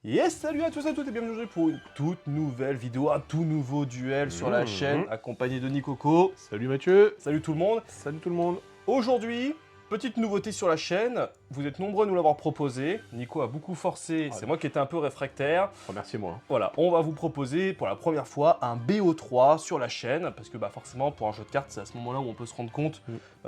Yes, salut à tous et à toutes et bienvenue aujourd'hui pour une toute nouvelle vidéo, un tout nouveau duel sur la chaîne, accompagné de Nicoco. Salut Mathieu. Salut tout le monde. Salut tout le monde. Aujourd'hui, petite nouveauté sur la chaîne, vous êtes nombreux à nous l'avoir proposé, Nico a beaucoup forcé, c'est moi qui étais un peu réfractaire. Remerciez-moi. Voilà, on va vous proposer pour la première fois un BO3 sur la chaîne, parce que forcément pour un jeu de cartes, c'est à ce moment-là où on peut se rendre compte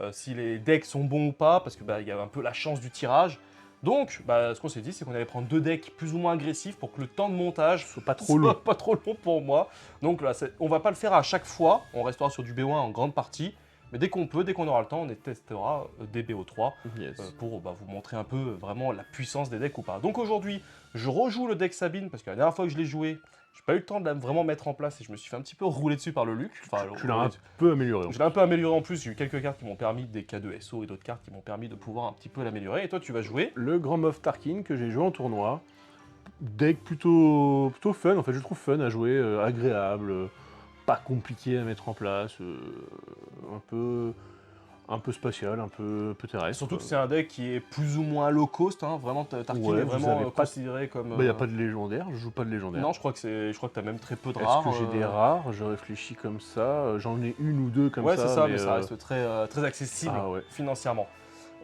si les decks sont bons ou pas, parce que il y a un peu la chance du tirage. Donc, ce qu'on s'est dit, c'est qu'on allait prendre deux decks plus ou moins agressifs pour que le temps de montage Soit pas trop long. soit pas trop long pour moi. Donc là, on va pas le faire à chaque fois, on restera sur du BO1 en grande partie, mais dès qu'on peut, dès qu'on aura le temps, on testera des BO3 Yes. pour vous montrer un peu vraiment la puissance des decks ou pas. Donc aujourd'hui, je rejoue le deck Sabine parce que la dernière fois que je l'ai joué, j'ai pas eu le temps de la vraiment mettre en place et je me suis fait un petit peu rouler dessus par le Luc. Tu l'as un peu amélioré. Je l'ai un peu amélioré en plus, j'ai eu quelques cartes qui m'ont permis, des K2SO et d'autres cartes qui m'ont permis de pouvoir un petit peu l'améliorer. Et toi, tu vas jouer Le Grand Moff Tarkin que j'ai joué en tournoi. Deck plutôt fun, en fait je trouve fun à jouer, agréable, pas compliqué à mettre en place, un peu spatial, un peu terrestre. Surtout que c'est un deck qui est plus ou moins low cost, hein. Vraiment, Tarkin Ouais, est vous vraiment avez pas- considéré comme... Il n'y a pas de légendaire, je joue pas de légendaire. Non, je crois que t'as même très peu de Est-ce rares. que j'ai des rares? Je réfléchis comme ça, j'en ai une ou deux comme ça. Ouais, c'est ça, mais ça reste très accessible financièrement.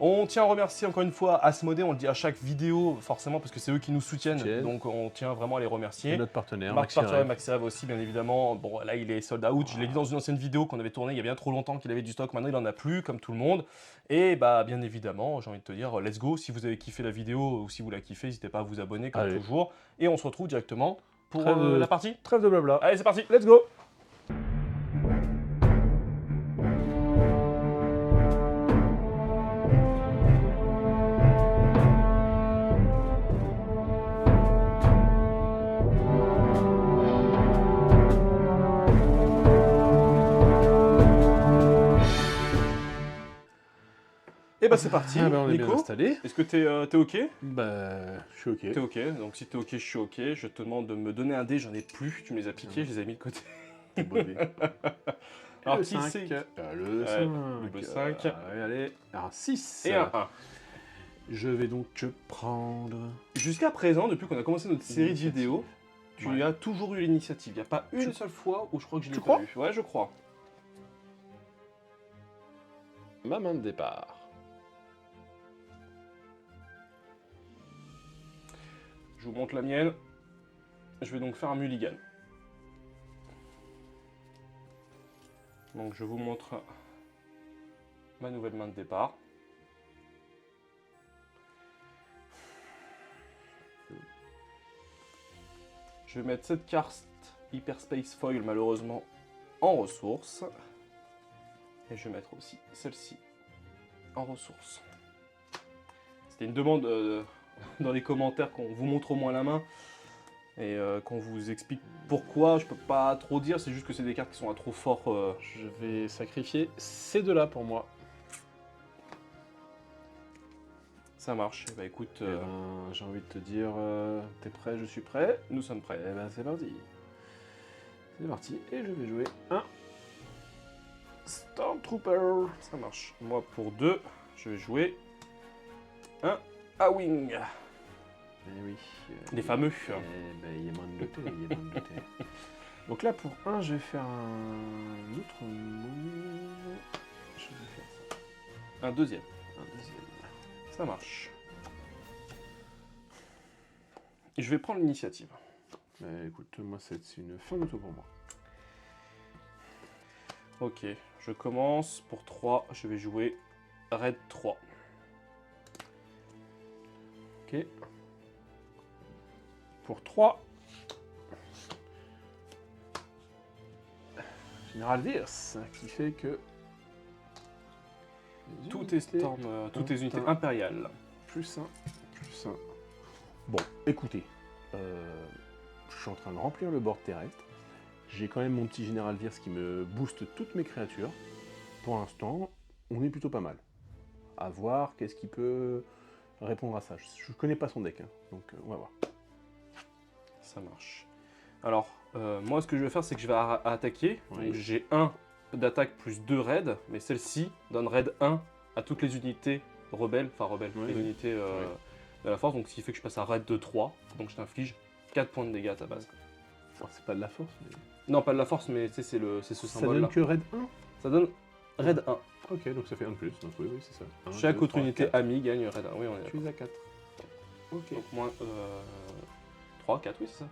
On tient à remercier encore une fois Asmodée, on le dit à chaque vidéo, forcément, parce que c'est eux qui nous soutiennent, donc on tient vraiment à les remercier. Et notre partenaire, Marc partenaire Maxirev aussi, bien évidemment. Bon, là, il est sold out. Je l'ai dit dans une ancienne vidéo qu'on avait tournée il y a bien trop longtemps qu'il avait du stock. Maintenant, il en a plus, comme tout le monde. Et bien évidemment, j'ai envie de te dire, let's go. Si vous avez kiffé la vidéo ou si vous la kiffez, n'hésitez pas à vous abonner, comme toujours. Et on se retrouve directement pour la partie. Trêve de blabla. Allez, c'est parti, let's go. Et c'est parti, on est Nico. bien installé. Est-ce que t'es ok? Je suis ok. T'es ok, donc si t'es ok, je suis ok. Je te demande de me donner un dé, j'en ai plus, tu me les as piqués, je les ai mis de côté. Alors le qui 5, c'est le 5, le 5. allez, un 6. Et un 1. Je vais donc prendre... Jusqu'à présent, depuis qu'on a commencé notre série de vidéos, tu as toujours eu l'initiative. Il n'y a pas une seule fois où je crois que je l'ai pas eu. Ouais, je crois. Ma main de départ. Je vous montre la mienne. Je vais donc faire un mulligan. Donc je vous montre ma nouvelle main de départ. Je vais mettre cette carte Hyperspace Foil malheureusement en ressources. Et je vais mettre aussi celle-ci en ressources. C'était une demande dans les commentaires qu'on vous montre au moins la main et qu'on vous explique pourquoi. Je peux pas trop dire, c'est juste que c'est des cartes qui sont à trop fort. Je vais sacrifier ces deux-là pour moi. Ça marche. Bah écoute, j'ai envie de te dire, t'es prêt, je suis prêt. Nous sommes prêts. Et c'est parti. C'est parti, et je vais jouer un Stormtrooper. Ça marche. Moi pour 2, je vais jouer un A-Wing. Eh oui. Les fameux. Il y a moins de loté, Donc là, pour 1, je vais faire un autre move. Je vais faire ça. Un deuxième. Un deuxième. Ça marche. Et je vais prendre l'initiative. Écoute, moi, c'est une fin de tour pour moi. Ok, je commence. Pour 3, je vais jouer Raid 3. Ok. Pour 3. Général Virse, qui fait que... Toutes tes unités impériales. Plus 1. Bon, écoutez. Je suis en train de remplir le board terrestre. J'ai quand même mon petit Général Virse qui me booste toutes mes créatures. Pour l'instant, on est plutôt pas mal. À voir qu'est-ce qui peut répondre à ça. Je connais pas son deck, hein, donc on va voir. Ça marche. Alors, moi ce que je vais faire, c'est que je vais attaquer. J'ai 1 d'attaque plus 2 raids, mais celle-ci donne raid 1 à toutes les unités rebelles, les unités de la force, donc ce qui fait que je passe à raid de 3, donc je t'inflige 4 points de dégâts à ta base. Alors, c'est pas de la force, mais... Non, pas de la force, mais tu sais, c'est ce Ça symbole-là. donne que raid 1. Ça donne raid 1. Ok, donc ça fait 1 de plus. Donc oui, c'est ça. Un, Chaque deux, autre trois, unité quatre. amie gagne raid 1. Oui, on est Je d'accord. suis à 4. Ok. Donc moins 3, 4, oui, c'est ça.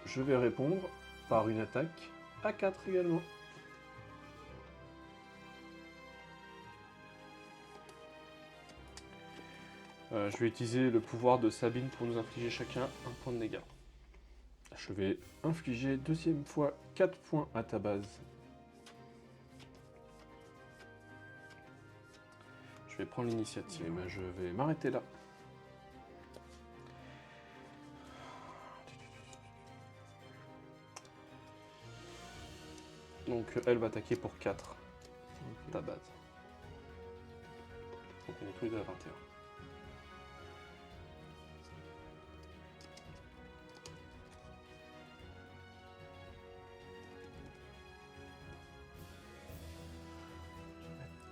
Je vais répondre par une attaque à 4 également. Je vais utiliser le pouvoir de Sabine pour nous infliger chacun un point de dégâts. Je vais infliger deuxième fois 4 points à ta base. Je vais prendre l'initiative. Et ben, je vais m'arrêter là. Donc elle va attaquer pour 4, ta base. Donc on est tous les deux à 21.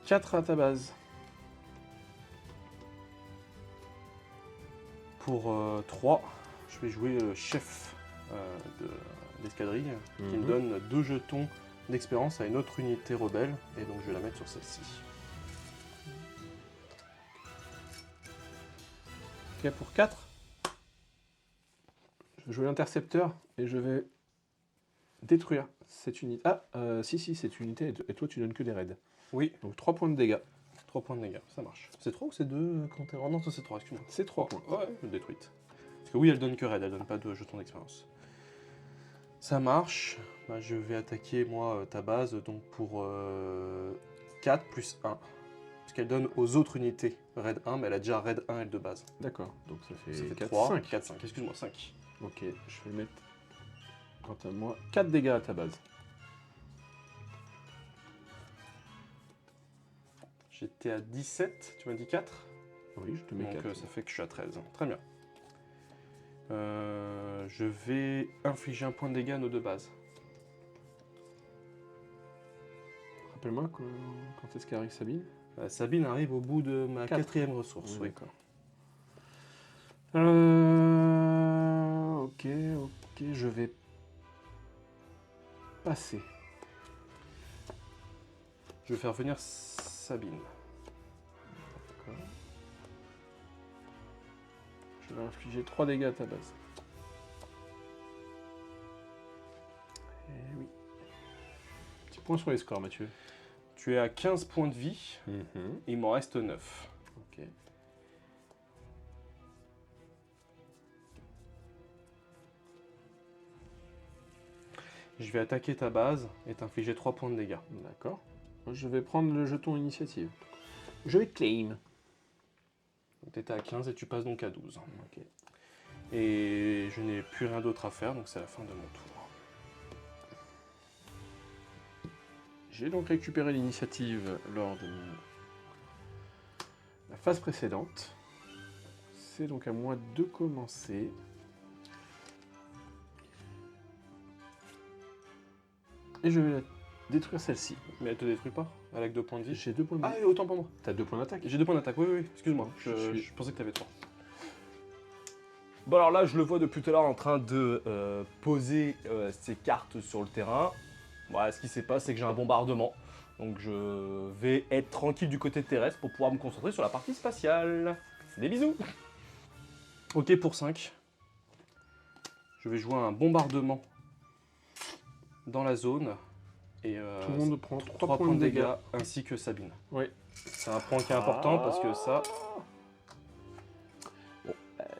Quatre à ta base. Pour 3, je vais jouer chef de l'escadrille, qui me donne 2 jetons d'expérience à une autre unité rebelle, et donc je vais la mettre sur celle-ci. Ok, pour 4. Je vais jouer l'intercepteur et je vais détruire cette unité. Ah, si, cette unité, et toi tu donnes que des raids. Oui, Donc 3 points de dégâts. 3 points de dégâts, ça marche. C'est 3 ou c'est 2 quand t'es... Oh non, ça c'est 3, excuse-moi. C'est 3 points. Ouais, détruite. Parce que oui, elle donne que raid, elle donne pas de jetons d'expérience. Ça marche. Bah, je vais attaquer moi ta base, donc pour 4 plus 1. Parce qu'elle donne aux autres unités raid 1, mais elle a déjà raid 1 elle de base. D'accord, donc ça fait, Ça fait 4, 3, 5. 4, 5, excuse-moi, 5. Ok, je vais mettre, quant à moi, 4 dégâts à ta base. J'étais à 17, tu m'as dit 4. Oui, je te mets Donc 4. ça fait que je suis à 13. Très bien. Je vais infliger un point de dégâts à nos deux bases. Rappelle-moi quand est-ce qu'arrive Sabine. Sabine arrive au bout de ma 4. 4e ressource. Oui. D'accord. Ok, je vais passer. Je vais faire venir Sabine. D'accord. Je vais infliger 3 dégâts à ta base. Eh oui. Petit point sur les scores, Mathieu. Tu es à 15 points de vie. Il m'en reste 9. Ok. Je vais attaquer ta base et t'infliger 3 points de dégâts. D'accord. Moi, je vais prendre le jeton initiative. Je vais claim. Tu étais à 15 et tu passes donc à 12. Ok. Et je n'ai plus rien d'autre à faire, donc c'est la fin de mon tour. J'ai donc récupéré l'initiative lors de la phase précédente. C'est donc à moi de commencer. Et je vais détruire celle-ci. Mais elle te détruit pas avec 2 points de vie. J'ai 2 points de vie. Ah, autant pour moi. T'as 2 points d'attaque. J'ai 2 points d'attaque, oui, oui, excuse-moi. Je suis- Je pensais que tu avais 3. Bon, alors là, je le vois depuis tout à l'heure en train de poser ses cartes sur le terrain. Voilà, ce qui s'est passé, c'est que j'ai un bombardement. Donc je vais être tranquille du côté terrestre pour pouvoir me concentrer sur la partie spatiale. Des bisous. Ok, pour 5. Je vais jouer un bombardement dans la zone. Et Tout le monde prend 3 3 points de dégâts. ainsi que Sabine. Oui. C'est un point qui est important parce que ça... Bon,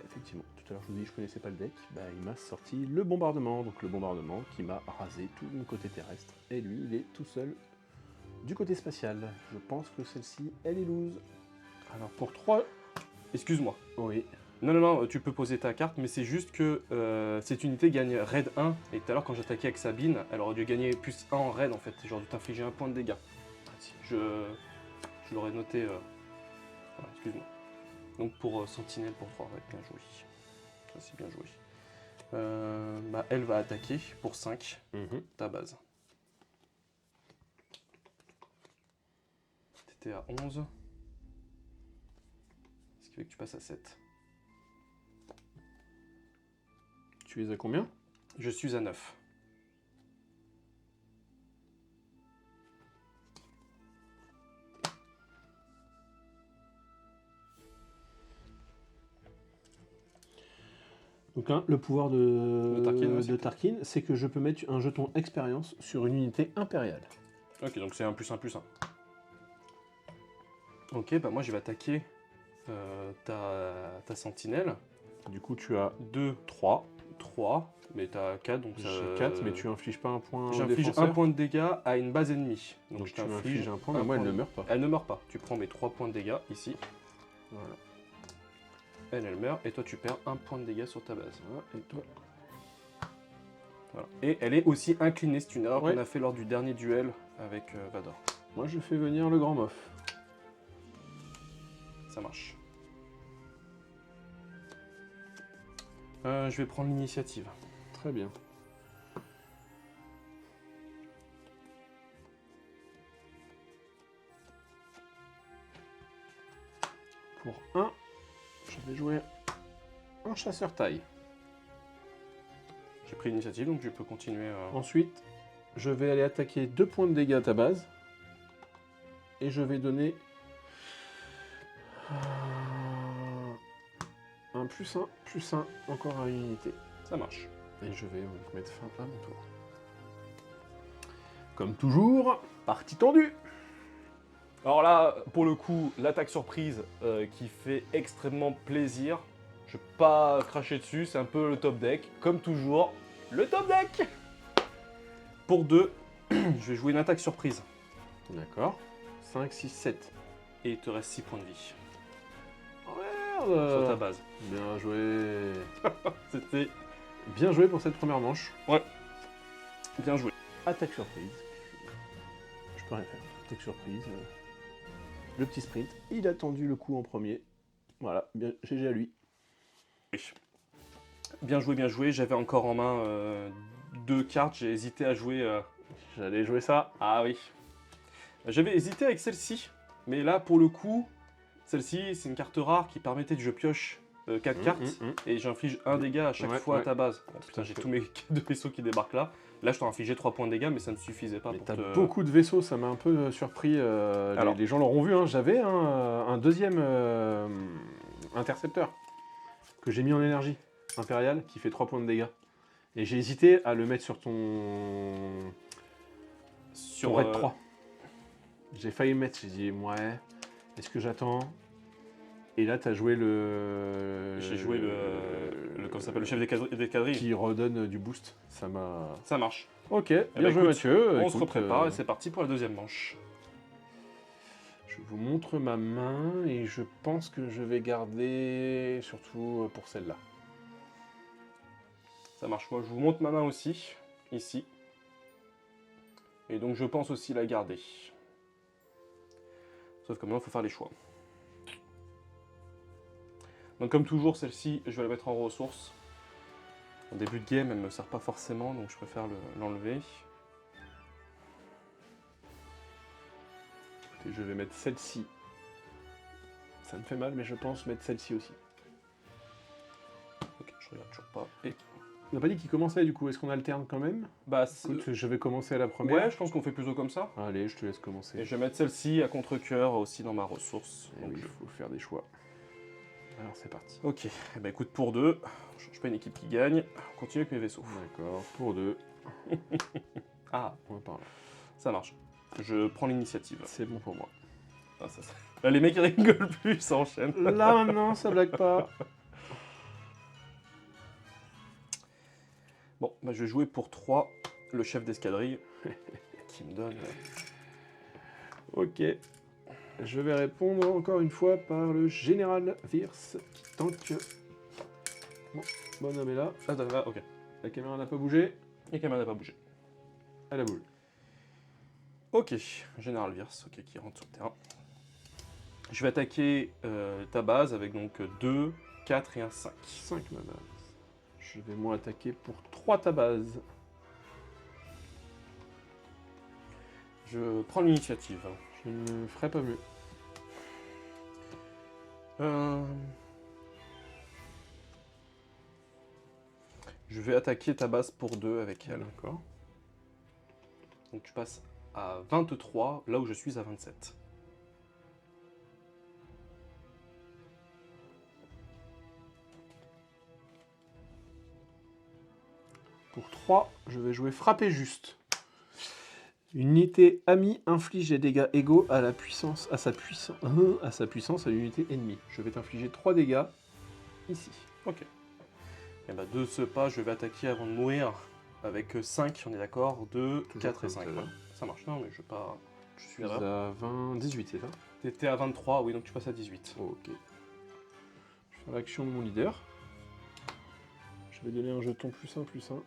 effectivement, tout à l'heure je vous dis que je connaissais pas le deck. Bah, il m'a sorti le bombardement. Donc le bombardement qui m'a rasé tout mon côté terrestre. Et lui, il est tout seul du côté spatial. Je pense que celle-ci, elle est loose. Alors pour 3... Excuse-moi. Oui. Non, tu peux poser ta carte, mais c'est juste que cette unité gagne raid 1, et tout à l'heure quand j'attaquais avec Sabine, elle aurait dû gagner plus 1 en raid en fait, j'aurais dû t'infliger un point de dégâts. Je l'aurais noté... Voilà, excuse-moi. Donc pour Sentinelle pour 3 raids, bien joué. Ça c'est bien joué. Bah, elle va attaquer pour 5, ta base. T'étais à 11. Ce qui fait que tu passes à 7. Tu es à combien? Je suis à 9. Donc là, le pouvoir de Tarkin, Tarkin, c'est que je peux mettre un jeton expérience sur une unité impériale. Ok, donc c'est 1+1+1. Ok, bah moi je vais attaquer ta sentinelle. Du coup, tu as 2, 3. 3, mais t'as 4, donc ça... J'ai 4, mais tu infliges pas un point au J'inflige défenseur. 1 point de dégâts à une base ennemie. Donc je tu t'inflige infliges un point, mais moi elle ne meurt pas. Elle ne meurt pas. Tu prends mes 3 points de dégâts ici. Voilà. Elle meurt, et toi tu perds 1 point de dégâts sur ta base. Voilà. Et toi? Voilà. Et elle est aussi inclinée, c'est une erreur Ouais. qu'on a fait lors du dernier duel avec Vador. Moi je fais venir le grand moff. Ça marche. Je vais prendre l'initiative. Très bien. Pour 1, je vais jouer un chasseur taille. J'ai pris l'initiative, donc je peux continuer. Ensuite, je vais aller attaquer 2 points de dégâts à ta base. Et je vais donner un +1 encore à une unité. Ça marche. Et je vais donc mettre fin à mon tour. Comme toujours, partie tendue. Alors là, pour le coup, l'attaque surprise qui fait extrêmement plaisir. Je vais pas cracher dessus, c'est un peu le top deck. Comme toujours, le top deck. Pour 2, je vais jouer une attaque surprise. D'accord. 5, 6, 7. Et il te reste 6 points de vie Oh sur ta merde. base. Bien joué. C'était Bien joué pour cette première manche. bien joué. Attaque surprise. Je peux rien faire. Attaque surprise. Le petit sprint. Il a tendu le coup en premier. Voilà, bien, GG à lui. Bien joué. J'avais encore en main 2 cartes. J'ai hésité à jouer. J'allais jouer ça. Ah oui. J'avais hésité avec celle-ci. Mais là, pour le coup, celle-ci, c'est une carte rare qui permettait que je pioche 4 cartes. Et j'inflige 1 dégât à chaque fois à ta base. Oh, putain, j'ai tous mes 2 vaisseaux qui débarquent là. Là, je t'ai infligé 3 points de dégâts, mais ça ne suffisait pas Mais pour t'as te... beaucoup de vaisseaux, ça m'a un peu surpris. Alors. Les gens l'auront vu, hein. J'avais un deuxième intercepteur que j'ai mis en énergie impériale qui fait 3 points de dégâts. Et j'ai hésité à le mettre sur ton raid 3. J'ai failli le mettre, j'ai dit ouais, est-ce que j'attends? Et là, tu as joué le. J'ai joué le comment ça s'appelle, le chef d'escadrille. Qui redonne du boost. Ça m'a. Ça marche. Ok, bien bah, joué écoute, Mathieu. On se reprépare et c'est parti pour la deuxième manche. Je vous montre ma main et je pense que je vais garder surtout pour celle-là. Ça marche. Moi, je vous montre ma main aussi, ici. Et donc, je pense aussi la garder. Sauf que maintenant, il faut faire les choix. Donc, comme toujours, celle-ci, je vais la mettre en ressources. En début de game, elle ne me sert pas forcément, donc je préfère l'enlever. Et je vais mettre celle-ci. Ça me fait mal, mais je pense mettre celle-ci aussi. Ok, je regarde toujours pas. Et... On n'a pas dit qu'il commençait du coup, est-ce qu'on alterne quand même? Bah, Écoute, je vais commencer à la première. ouais, je pense qu'on fait plutôt comme ça. Allez, je te laisse commencer. Et je vais mettre celle-ci à contre-cœur aussi dans ma ressource. Et Donc, oui, il faut faire des choix. Alors c'est parti. Ok, eh ben, écoute, pour 2, on change pas une équipe qui gagne. On continue avec mes vaisseaux. D'accord, pour 2. Ah, On va par là. ça marche. Je prends l'initiative. C'est bon pour moi. Ah, là, les mecs ils rigolent plus, ils s'enchaînent. Là maintenant, ça blague pas. Bon, bah, je vais jouer pour 3 le chef d'escadrille qui me donne. Ok. Je vais répondre encore une fois par le général Wirth qui tank. Bon, bonhomme est là. Ah, là, ok. La caméra n'a pas bougé. Et Caméra n'a pas bougé. À la boule. Ok, Général Wirth, ok, qui rentre sur le terrain. Je vais attaquer ta base avec donc 2, 4 et un 5. 5 ma base. Je vais moi attaquer pour 3 ta base. Je prends l'initiative. Je ne ferai pas mieux. Je vais attaquer ta base pour 2 avec elle. D'accord. Donc tu passes à 23, là où je suis à 27. Pour 3, je vais jouer frapper juste. Une unité amie inflige des dégâts égaux à sa puissance à l'unité ennemie. Je vais t'infliger 3 dégâts ici. Ok. Et bah de ce pas, je vais attaquer avant de mourir avec 5, on est d'accord, 2, Toujours 4 et comme 5. tout à l'heure. Ça marche, non mais je vais pas... Je suis Tu es à 20, 18, c'est ça? T'étais à 23, oui, donc tu passes à 18. Ok. Je vais faire l'action de mon leader. Je vais donner un jeton +1, +1.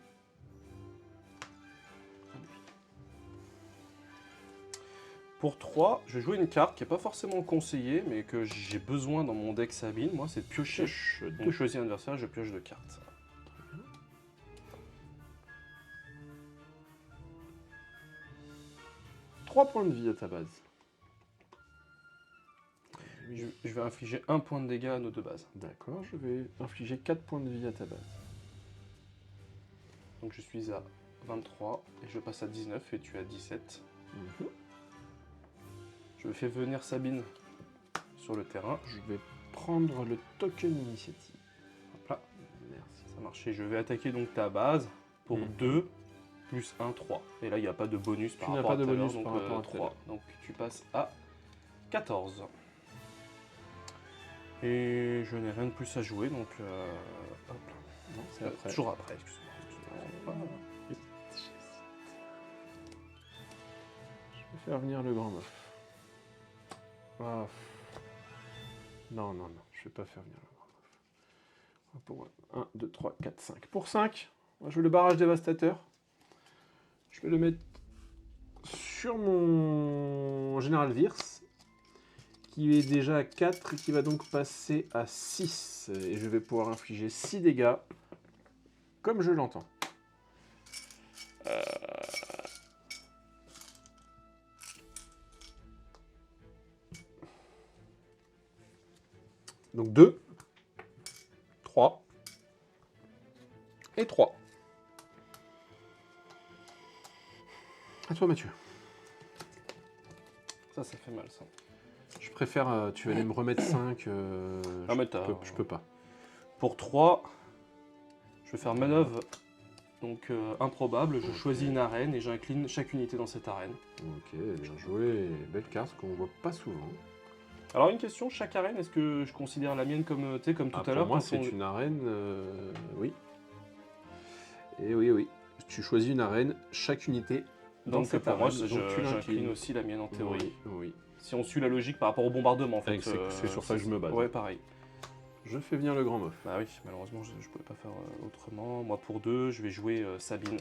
Pour 3, je vais jouer une carte qui n'est pas forcément conseillée, mais que j'ai besoin dans mon deck Sabine. Moi, c'est de piocher. Pioche Donc, deux. je choisis un adversaire, je pioche 2 cartes. 3 points de vie à ta base. Je vais infliger 1 point de dégâts à nos 2 bases. D'accord, je vais infliger 4 points de vie à ta base. Donc, je suis à 23 et je passe à 19 et tu es à 17. Je fais venir Sabine sur le terrain. Je vais prendre le token initiative. Hop là, Merci. ça marche. Et je vais attaquer donc ta base pour 2 plus 1, 3. Et là, il n'y a pas de bonus par rapport à tout à l'heure, donc 3. Donc, tu passes à 14. Et je n'ai rien de plus à jouer, donc hop là. Non, c'est après. Toujours après, excuse-moi. Je vais faire venir le grand meuf. Ah. Non, non, non, je vais pas faire venir le grand meuf. Pour 1, 2, 3, 4, 5. Pour 5, moi, je veux le barrage dévastateur. Je vais le mettre sur mon général Wirth, qui est déjà à 4 et qui va donc passer à 6. Et je vais pouvoir infliger 6 dégâts, comme je l'entends. Donc 2, 3 et 3. À toi, Mathieu. Ça fait mal, ça. Je préfère, tu allais me remettre 5, je peux pas. Pour 3, je vais faire manœuvre donc improbable. Je choisis une arène et j'incline chaque unité dans cette arène. Ok, bien joué. Belle carte qu'on voit pas souvent. Alors une question, chaque arène, est-ce que je considère la mienne comme, comme tout à l'heure? Pour moi, c'est une arène, oui. Et oui, oui. Tu choisis une arène, chaque unité dans cette pour moi, arène, donc tu j'incline l'inclines. aussi la mienne en théorie. Oui, oui. Si on suit la logique par rapport au bombardement, en fait. C'est sur ça que je me base. Ouais, pareil. Je fais venir le grand meuf. Bah oui, malheureusement, je pouvais pas faire autrement. Moi, pour 2, je vais jouer Sabine.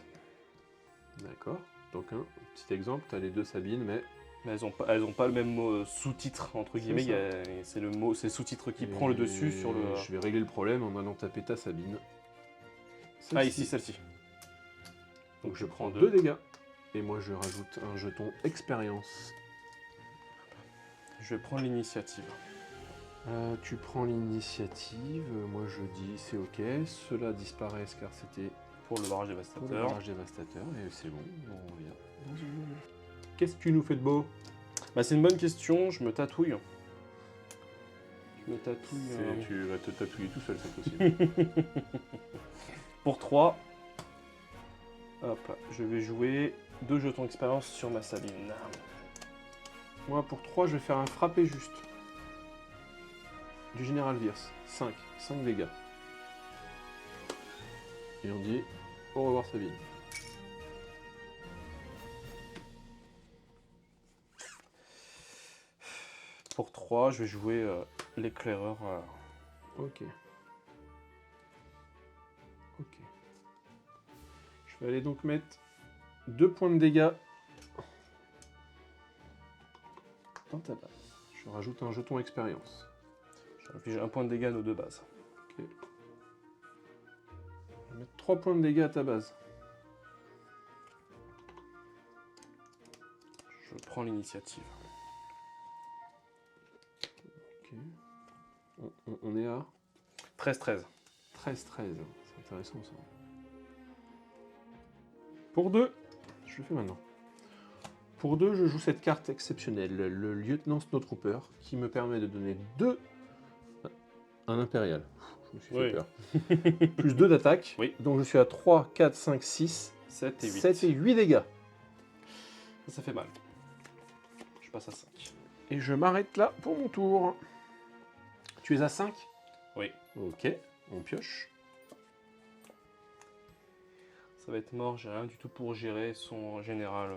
D'accord. Donc un petit exemple, tu as les deux Sabines, mais Mais elles ont pas le même sous-titre, entre guillemets. C'est le mot, c'est le sous-titre qui prend le dessus sur le... Je vais régler le problème en allant taper ta Sabine. Ah, ici, celle-ci. Donc je prends 2 dégâts. Et moi, je rajoute un jeton expérience. Je vais prendre l'initiative. Tu prends l'initiative. Moi, je dis c'est ok. Ceux-là disparaissent car c'était pour le barrage dévastateur. Pour le barrage dévastateur. Et c'est bon, on revient. Qu'est-ce que tu nous fais de beau? Bah, c'est une bonne question. Je me tatouille. Je me tatouille. Tu vas te tatouiller tout seul, c'est possible. Pour 3, hop, je vais jouer 2 jetons expérience sur ma Sabine. Moi, pour 3, je vais faire un frappé juste. Du général Wirth. 5 dégâts. Et on dit au revoir Sabine. Pour 3, je vais jouer l'éclaireur. Ok. Ok. Je vais aller donc mettre 2 points de dégâts dans ta base. Je rajoute un jeton expérience. J'ai un point de dégâts à nos 2 bases. Ok. Je vais mettre 3 points de dégâts à ta base. Je prends l'initiative. Ok. On est à 13-13. 13-13. C'est intéressant ça. Pour 2, je le fais maintenant. Pour 2, je joue cette carte exceptionnelle, le lieutenant Snowtrooper, qui me permet de donner 2. Un impérial. Je me suis fait peur. Plus 2 d'attaque. Oui. Donc je suis à 3, 4, 5, 6, 7 et 8. 7 et 8 dégâts. Ça fait mal. Je passe à 5. Et je m'arrête là pour mon tour. Tu es à 5? Oui. Ok, on pioche. Ça va être mort, j'ai rien du tout pour gérer son général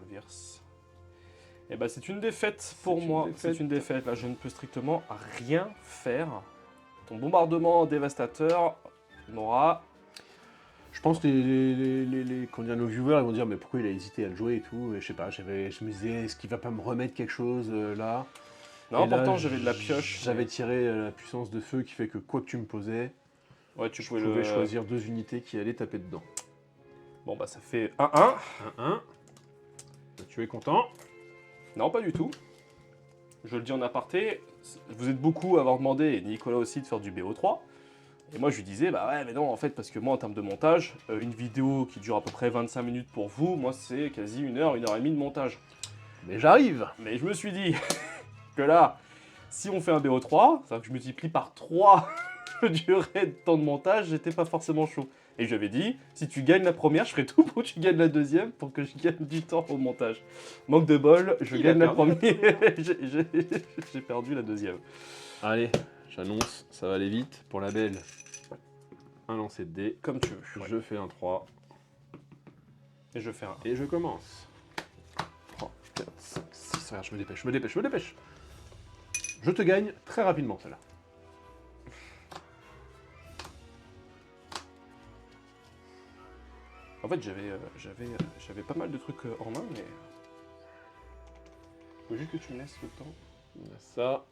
Virse. Et bah c'est une défaite pour moi. C'est une défaite. Là, je ne peux strictement rien faire. Ton bombardement dévastateur m'aura. Je pense que quand nos viewers ils vont dire mais pourquoi il a hésité à le jouer et tout. Et je sais pas, je me disais est-ce qu'il va pas me remettre quelque chose là. Non, et là, pourtant j'avais de la pioche. J'avais tiré la puissance de feu qui fait que quoi que tu me posais, Ouais, tu pouvais pouvais choisir 2 unités qui allaient taper dedans. Bon bah ça fait 1-1. 1-1. Tu es content? Non, pas du tout. Je le dis en aparté, vous êtes beaucoup à avoir demandé, et Nicolas aussi, de faire du BO3. Et moi je lui disais, bah ouais mais non en fait, parce que moi en termes de montage, une vidéo qui dure à peu près 25 minutes pour vous, moi c'est quasi 1 heure et demie de montage. Mais j'arrive. Mais je me suis dit que là, si on fait un BO3, c'est-à-dire que je multiplie par 3 la durée de temps de montage, j'étais pas forcément chaud. Et je lui avais dit, si tu gagnes la première, je ferai tout pour que tu gagnes la deuxième, pour que je gagne du temps au montage. Manque de bol, je gagne la première, j'ai perdu la deuxième. Allez, j'annonce, ça va aller vite. Pour la belle, un lancer de dés. Comme tu veux. Je fais un 3. Et je fais un 1. Et je commence. 3, 4, 5, 6. Regarde, je me dépêche. Je te gagne très rapidement, celle-là. En fait, j'avais pas mal de trucs en main, mais... Faut juste que tu me laisses le temps. Ça,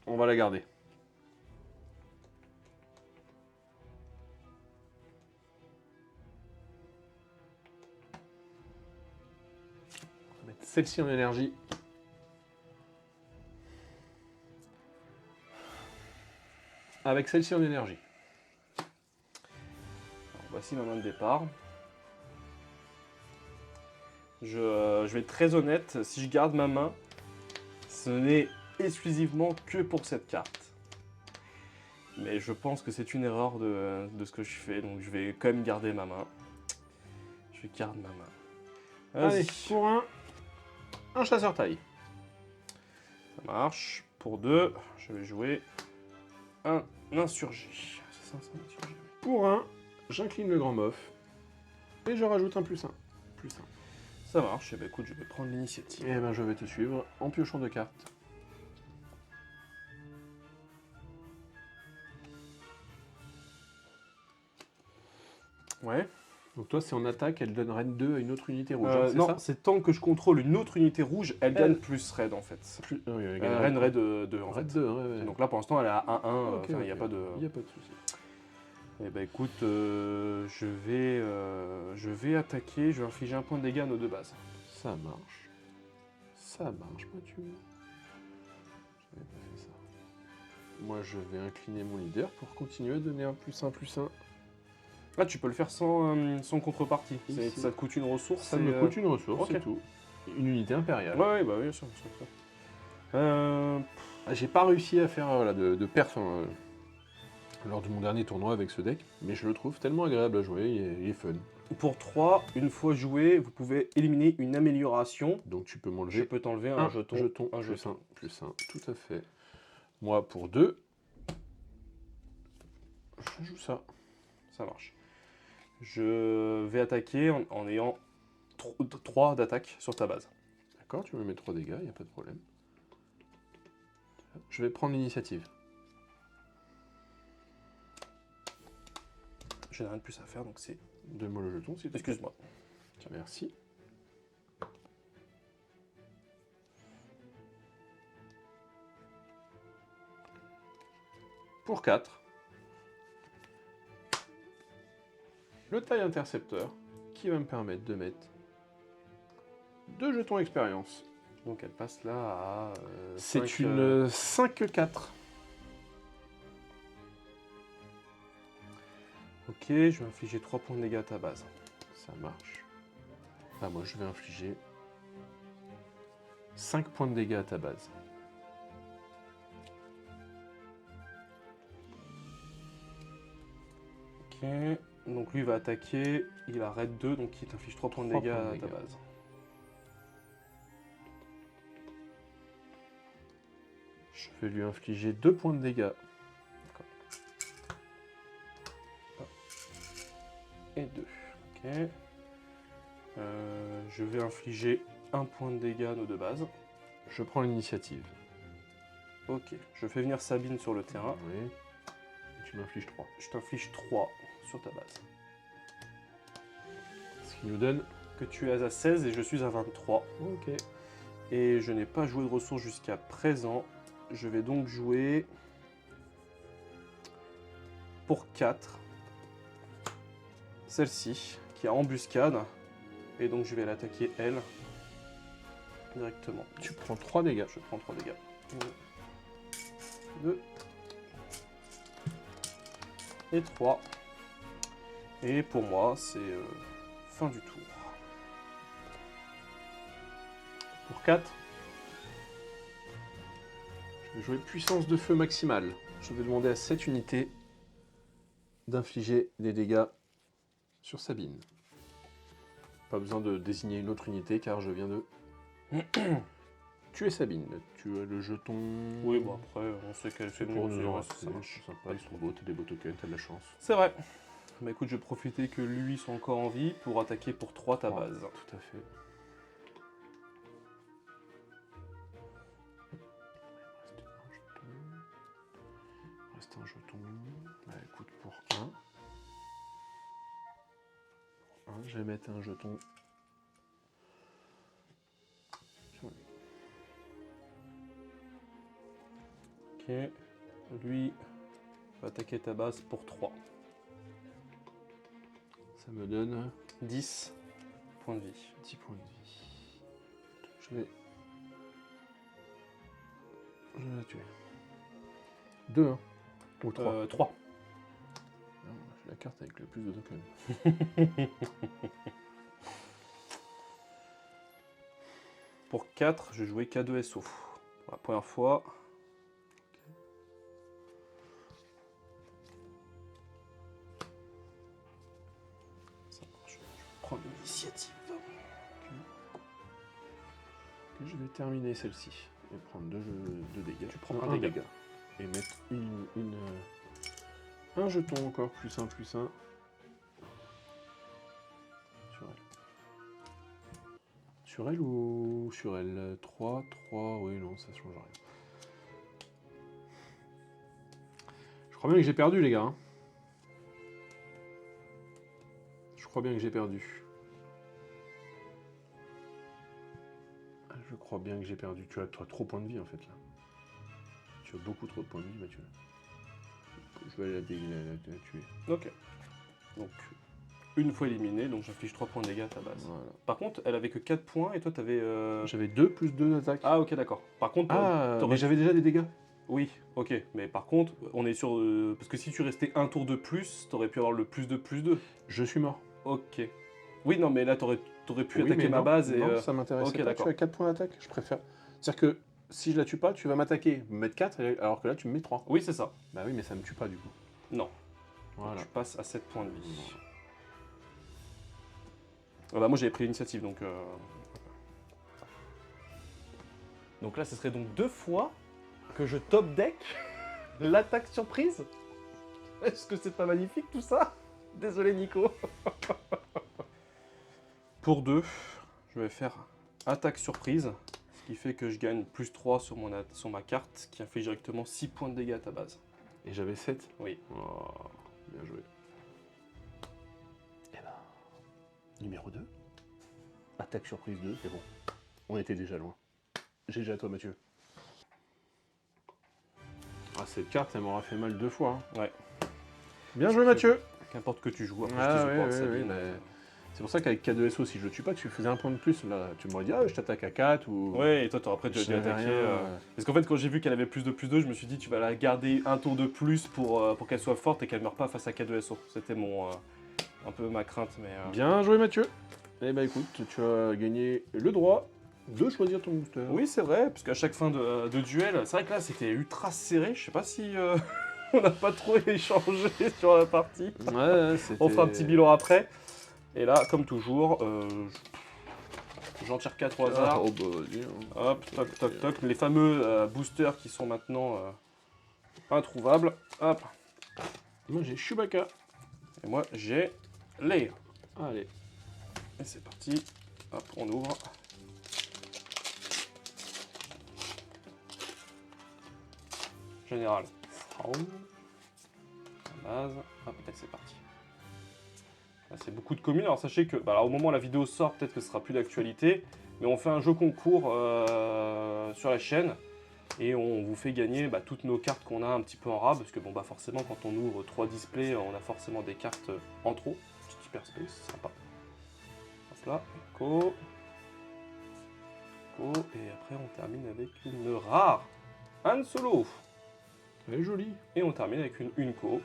on va la garder. On va mettre celle-ci en énergie. Avec celle-ci en énergie. Alors, voici ma main de départ. Je vais être très honnête, si je garde ma main, ce n'est exclusivement que pour cette carte. Mais je pense que c'est une erreur de ce que je fais, donc je vais quand même garder ma main. Je garde ma main. Allez, Vas-y. pour un chasseur taille. Ça marche. Pour 2, je vais jouer un insurgé. C'est ça, un insurgé. Pour 1, j'incline le grand mof. Et je rajoute un +1. +1. Ça marche, et ben écoute, je vais prendre l'initiative. Et ben je vais te suivre en piochant 2 cartes. Ouais. Donc toi c'est en attaque, elle donne Reine 2 à une autre unité rouge. C'est non, ça c'est tant que je contrôle une autre unité rouge, elle gagne plus raid en fait. Oui, elle Reine raid 2 en Raid fait. 2, ouais. Donc là pour l'instant elle est à 1-1, Ok, il n'y a ok. pas de... Il n'y a pas de souci. Eh ben écoute, je vais attaquer, je vais infliger un point de dégâts à nos deux bases. Ça marche. Ça marche, Mathieu. J'avais pas fait ça. Moi je vais incliner mon leader pour continuer à donner un +1/+1. Ah, tu peux le faire sans contrepartie. Ici. Ça te coûte une ressource. Ça me coûte une ressource, ok. c'est tout. Une unité impériale. Ouais, bah oui, bien sûr. J'ai pas réussi à faire voilà, de perf lors de mon dernier tournoi avec ce deck, mais je le trouve tellement agréable à jouer, il est fun. Pour 3, une fois joué, vous pouvez éliminer une amélioration. Donc tu peux Je m'enlever peux t'enlever un jeton. Un jeton. +1, tout à fait. Moi pour 2, je joue ça. Ça marche. Je vais attaquer en ayant 3 d'attaque sur ta base. D'accord, tu me mets 3 dégâts, il n'y a pas de problème. Je vais prendre l'initiative. Je n'ai rien de plus à faire, donc c'est... Donne-moi le jeton, s'il te plaît. Excuse-moi. Merci. Pour 4, le taille intercepteur qui va me permettre de mettre 2 jetons expérience. Donc elle passe là à... C'est une 5-4. Ok, je vais infliger 3 points de dégâts à ta base. Ça marche. Ah, moi, je vais infliger 5 points de dégâts à ta base. Ok, donc lui va attaquer, il a raid 2, donc il t'inflige 3 points de 3 dégâts points de à ta dégâts. base. Je vais lui infliger 2 points de dégâts. Et 2. Ok. Je vais infliger 1 point de dégâts à nos deux bases. Je prends l'initiative. Ok, je fais venir Sabine sur le terrain. Oui. Et tu m'infliges 3. Je t'inflige 3 sur ta base. Ce qui nous donne... Que tu es à 16 et je suis à 23. Ok. Et je n'ai pas joué de ressources jusqu'à présent. Je vais donc jouer pour 4. Celle-ci, qui a embuscade. Et donc je vais l'attaquer elle. Directement. Tu prends 3 dégâts. Je prends 3 dégâts. 1, 2 et 3. Et pour moi, c'est fin du tour. Pour 4, je vais jouer puissance de feu maximale. Je vais demander à cette unité d'infliger des dégâts sur Sabine. Pas besoin de désigner une autre unité car je viens de tuer Sabine. Tu as le jeton... Oui, bon après, on sait qu'elle fait pour mieux, nous c'est en vrai, racheter, ça marche. c'est sympa, ils sont beaux, t'as des beaux tokens, t'as de la chance. C'est vrai. Bah écoute, je vais profiter que lui soit encore en vie pour attaquer pour 3 ta 3, base. tout à fait. Reste un jeton. Bah écoute, pour 1, je vais mettre un jeton sur lui. Ok. Lui va attaquer ta base pour 3. Ça me donne 10 points de vie. 10 points de vie. Je vais la tuer. 2, hein. Ou 3. 3. J'ai la carte avec le plus de tokens. Pour 4, je vais jouer K2SO. Pour la première fois. Ça marche. Je prends l'initiative. Je vais terminer celle-ci et prendre 2 dégâts. Tu prends Non, un dégât. Et mettre un jeton encore, plus 1, plus 1. Sur elle. Sur elle ou sur elle 3, oui, non, ça change rien. Je crois bien que j'ai perdu, les gars. Hein. Je crois bien que j'ai perdu. Je crois bien que j'ai perdu. Tu as trop de points de vie, en fait, là. Tu as beaucoup trop de points de vie, Mathieu. Je vais la tuer. Ok. Donc, une fois éliminé, donc j'inflige 3 points de dégâts à ta base. Voilà. Par contre, elle avait que 4 points et toi t'avais... J'avais 2 plus 2 d'attaque. Ah ok, d'accord. Par contre, t'aurais- mais j'avais déjà des dégâts. Oui, ok. Mais par contre, on est sur... parce que si tu restais un tour de plus, t'aurais pu avoir le plus de plus 2. Je suis mort. Ok. Oui, non, mais là, t'aurais pu Oui, attaquer mais ma non, base et... non, ça m'intéresse ok, pas. d'accord. Tu as 4 points d'attaque, je préfère. C'est-à-dire que si je la tue pas, tu vas m'attaquer, me mettre 4, alors que là, tu me mets 3. Oui, c'est ça. Bah oui, mais ça me tue pas, du coup. Non. Voilà. Tu passes à 7 points de vie. Ah bah moi, j'avais pris l'initiative, donc... Donc là, ce serait donc 2 fois que je top deck l'attaque surprise. Est-ce que c'est pas magnifique tout ça? Désolé Nico. Pour 2, je vais faire attaque surprise, ce qui fait que je gagne plus 3 sur ma carte, qui inflige directement 6 points de dégâts à ta base. Et j'avais 7. Oui. Oh, bien joué. Et ben, numéro 2. Attaque surprise 2, c'est bon. On était déjà loin. GG à toi, Mathieu. Ah, cette carte, elle m'aura fait mal 2 fois. Hein. Ouais. Bien joué, Mathieu. Qu'importe que tu joues, après Ah, je te oui, supporte, oui, Sabine. oui, mais C'est pour ça qu'avec K2SO, si je le tue pas, tu faisais un point de plus. Là, tu m'aurais dit, ah, je t'attaque à 4 ou. Ouais, et toi, après, tu as Je dû savais attaquer. rien, Parce qu'en fait, quand j'ai vu qu'elle avait plus de +2, je me suis dit, tu vas la garder un tour de plus pour qu'elle soit forte et qu'elle meure pas face à K2SO. C'était un peu ma crainte, mais. Bien joué, Mathieu. Eh ben écoute, tu as gagné le droit de choisir ton booster. Oui, c'est vrai, parce qu'à chaque fin de duel, c'est vrai que là, c'était ultra serré. Je sais pas si on n'a pas trop échangé sur la partie. Ouais, c'était... On fera un petit bilan après. Et là, comme toujours, j'en tire 4 au hasard. Oh, bah, vas-y, hein. Hop, toc, toc, toc. Les fameux boosters qui sont maintenant introuvables. Hop. Moi, j'ai Chewbacca. Et moi, j'ai Leia. Allez. Et c'est parti. Hop, on ouvre. Général. Fraum. La base. Hop, et c'est parti. Là, c'est beaucoup de communes. Alors sachez que, alors, au moment où la vidéo sort, peut-être que ce sera plus d'actualité, mais on fait un jeu concours sur la chaîne et on vous fait gagner toutes nos cartes qu'on a un petit peu en rab, parce que bon forcément quand on ouvre 3 displays, on a forcément des cartes en trop. Petit hyperspace, sympa. Hop là, Co, et après on termine avec une rare Han Solo. Elle est jolie. Et on termine avec une Unco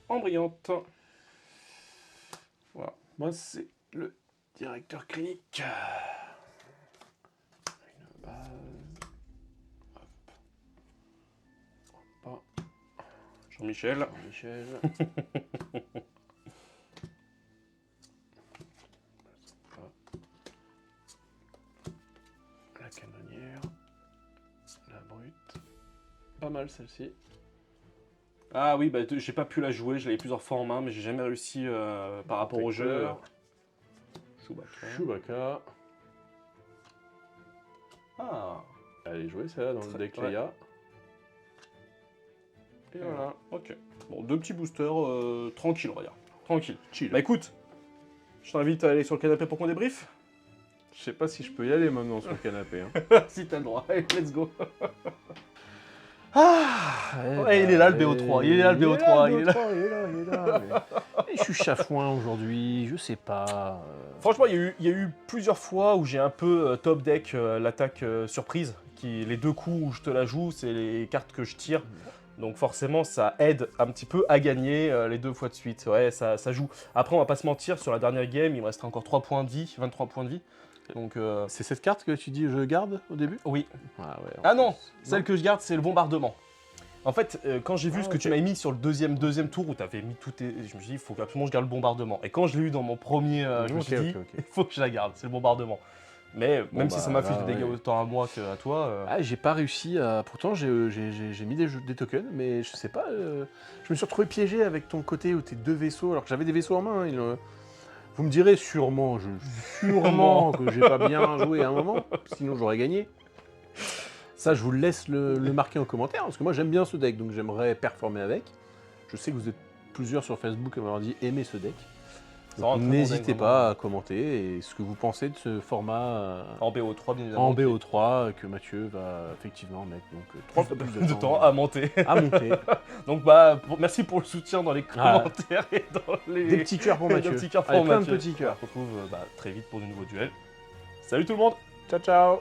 en brillante. Voilà. Moi, c'est le directeur clinique. Une base. Hop. Jean-Michel. Michel. La canonnière. La brute. Pas mal celle-ci. Ah oui, j'ai pas pu la jouer, je l'avais plusieurs fois en main, mais j'ai jamais réussi par rapport au jeu. Chewbacca. Ah, Elle est jouée celle-là dans le deck Leia. Et voilà. ok. Bon, 2 petits boosters tranquilles, on va dire. Tranquille. Chill. Bah écoute, je t'invite à aller sur le canapé pour qu'on débriefe. Je sais pas si je peux y aller maintenant sur le canapé. Hein. Si t'as le droit, allez, let's go. Ouais, il est là le BO3, il est là le BO3, il est là. Mais je suis chafouin aujourd'hui, je sais pas. Franchement, il y a eu plusieurs fois où j'ai un peu top deck l'attaque surprise. Les 2 coups où je te la joue, c'est les cartes que je tire. Donc forcément, ça aide un petit peu à gagner les 2 fois de suite. Ouais, ça joue. Après, on va pas se mentir, sur la dernière game, il me resterait encore 3 points de vie, 23 points de vie. Donc, c'est cette carte que tu dis je garde au début? Oui. Ah, ouais, Ah non, celle que je garde, c'est le bombardement. En fait, quand j'ai vu ce que tu m'avais mis sur le deuxième tour où tu avais mis tout tes... Je me suis dit, il faut absolument que je garde le bombardement. Et quand je l'ai eu dans mon premier, je me suis dit, il faut que je la garde, c'est le bombardement. Mais Bon, même si ça m'a fait des dégâts ouais. autant à moi qu'à toi... Ah, j'ai pas réussi à... Pourtant, j'ai mis des tokens, mais je sais pas... Je me suis retrouvé piégé avec ton côté où tes 2 vaisseaux, alors que j'avais des vaisseaux en main. Vous me direz sûrement que j'ai pas bien joué à un moment, sinon j'aurais gagné. Ça, je vous laisse le marquer en commentaire, parce que moi j'aime bien ce deck, donc j'aimerais performer avec. Je sais que vous êtes plusieurs sur Facebook à m'avoir dit aimer ce deck. N'hésitez pas à commenter et ce que vous pensez de ce format en BO3, bien évidemment. En BO3, que Mathieu va effectivement mettre donc 3 fois plus de temps à monter. Donc merci pour le soutien dans les commentaires et dans les... Des petits cœurs pour Mathieu. Plein de petits cœurs. On se retrouve très vite pour de nouveaux duels. Salut tout le monde. Ciao, ciao.